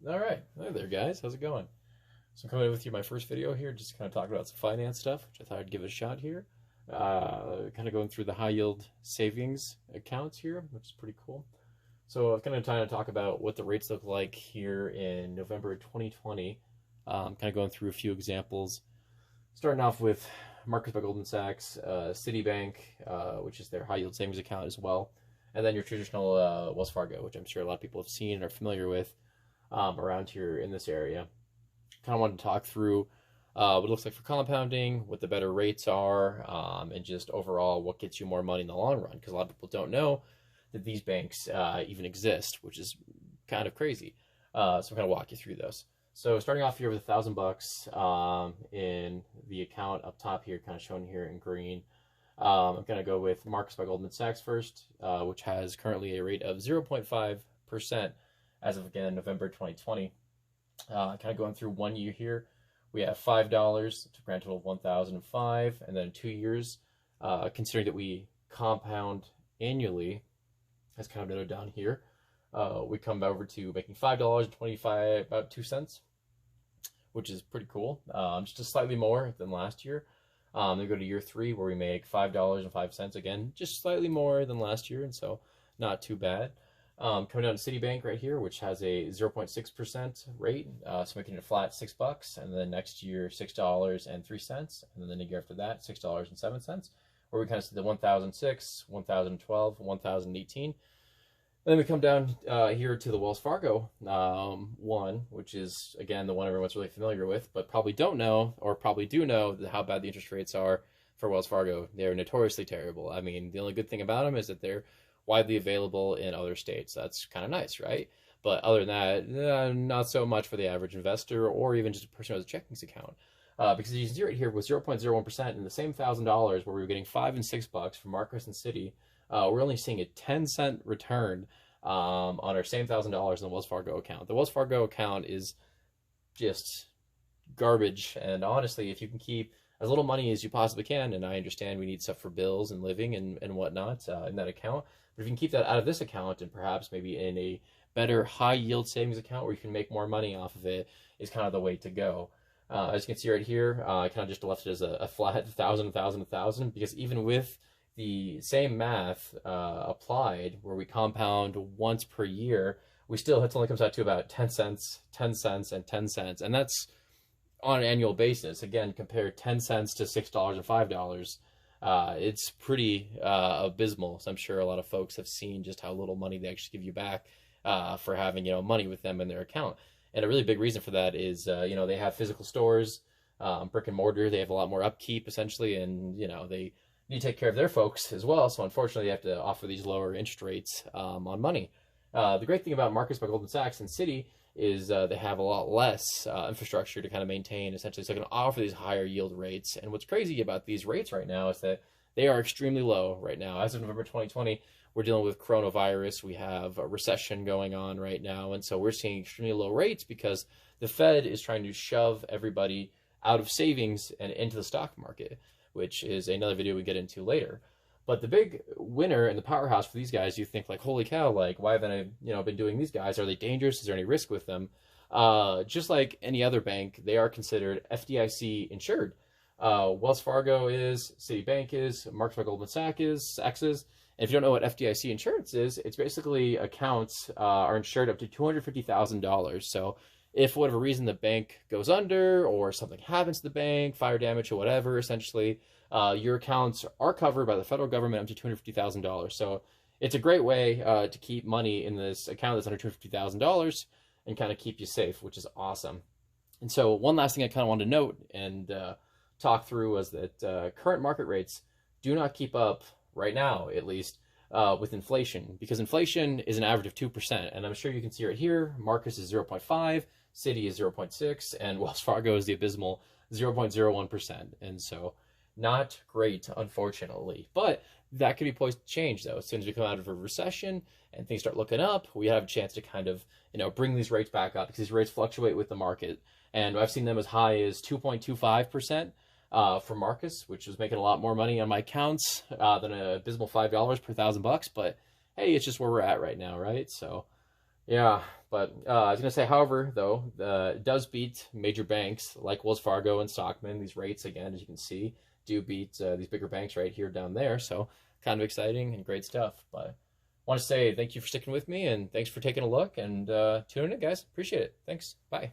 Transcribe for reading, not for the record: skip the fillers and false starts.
All right. Hi there, guys. How's it going? So I'm coming in with you my first video here, just kind of talking about some finance stuff, which I thought I'd give it a shot here. Kind of going through the high yield savings accounts here, which is pretty cool. So I'm kind of trying to talk about what the rates look like here in November 2020. Kind of going through a few examples, starting off with Marcus by Goldman Sachs, Citibank, which is their high yield savings account as well, and then your traditional Wells Fargo, which I'm sure a lot of people have seen and are familiar with around here in this area. Kind of wanted to talk through what it looks like for compounding, what the better rates are, and just overall what gets you more money in the long run. Because a lot of people don't know that these banks even exist, which is kind of crazy. So I'm going to walk you through those. So starting off here with $1,000 in the account up top here, kind of shown here in green. I'm going to go with Marcus by Goldman Sachs first, which has currently a rate of 0.5% as of, again, November 2020. Kind of going through 1 year here, we have $5 to a grand total of $1,005, and then 2 years, considering that we compound annually, as kind of noted down here, we come over to making $5.25, about 2 cents, which is pretty cool. Just slightly more than last year. Then we go to year 3, where we make $5.05, again, just slightly more than last year, and so not too bad. Coming down to Citibank right here, which has a 0.6% rate, so making it a flat $6, and then next year $6.03, and then the year after that $6.07, where we kind of see the 1006, 1012, 1018. And then we come down here to the Wells Fargo one, which is, again, the one everyone's really familiar with, but probably don't know, or probably do know, how bad the interest rates are for Wells Fargo. They're notoriously terrible. I mean, the only good thing about them is that they're widely available in other states. That's kind of nice, right? But other than that, not so much for the average investor or even just a person who has a checking account. Because you can see right here with 0.01% in the same $1,000 where we were getting $5 and $6 from Marcus and Citi, we're only seeing a 10-cent return on our same $1,000 in the Wells Fargo account. The Wells Fargo account is just garbage, and honestly, if you can keep as little money as you possibly can, and I understand we need stuff for bills and living and whatnot in that account, but if you can keep that out of this account and perhaps maybe in a better high yield savings account where you can make more money off of it, is kind of the way to go. As you can see right here, I kind of just left it as a flat 1,000, 1,000, 1,000, because even with the same math applied, where we compound once per year, it only comes out to about 10 cents, 10 cents, and 10 cents. And that's on an annual basis. Again, compare 10 cents to $6 and $5. It's pretty abysmal. So I'm sure a lot of folks have seen just how little money they actually give you back for having money with them in their account. And a really big reason for that is they have physical stores, brick and mortar. They have a lot more upkeep essentially, and they need to take care of their folks as well. So unfortunately, they have to offer these lower interest rates on money. The great thing about Marcus by Goldman Sachs and Citi is they have a lot less infrastructure to kind of maintain, essentially, so they can offer these higher yield rates. And what's crazy about these rates right now is that they are extremely low right now. As of November 2020, we're dealing with coronavirus. We have a recession going on right now, and so we're seeing extremely low rates because the Fed is trying to shove everybody out of savings and into the stock market, which is another video we get into later. But the big winner and the powerhouse for these guys, you think like, holy cow, like why haven't I been doing these guys? Are they dangerous? Is there any risk with them? Just like any other bank, they are considered FDIC insured. Wells Fargo is, Citibank is, Marcus by Goldman Sachs is. And if you don't know what FDIC insurance is, it's basically accounts are insured up to $250,000. So if for whatever reason the bank goes under or something happens to the bank, fire damage or whatever, essentially, your accounts are covered by the federal government up to $250,000. So it's a great way to keep money in this account that's under $250,000 and kind of keep you safe, which is awesome. And so one last thing I kind of wanted to note and talk through was that current market rates do not keep up, right now at least, with inflation, because inflation is an average of 2%. And I'm sure you can see right here, Marcus is 0.5, Citi is 0.6, and Wells Fargo is the abysmal 0.01%. And so not great, unfortunately. But that could be poised to change, though. As soon as we come out of a recession and things start looking up, we have a chance to kind of, bring these rates back up, because these rates fluctuate with the market. And I've seen them as high as 2.25% for Marcus, which was making a lot more money on my accounts than an abysmal $5 per $1,000 bucks. But hey, it's just where we're at right now, right? So yeah, but But I was going to say, however, though, it does beat major banks like Wells Fargo and Stockman. These rates, again, as you can see, do beat these bigger banks right here down there. So kind of exciting and great stuff. But I want to say thank you for sticking with me, and thanks for taking a look, and tuning in, guys. Appreciate it. Thanks. Bye.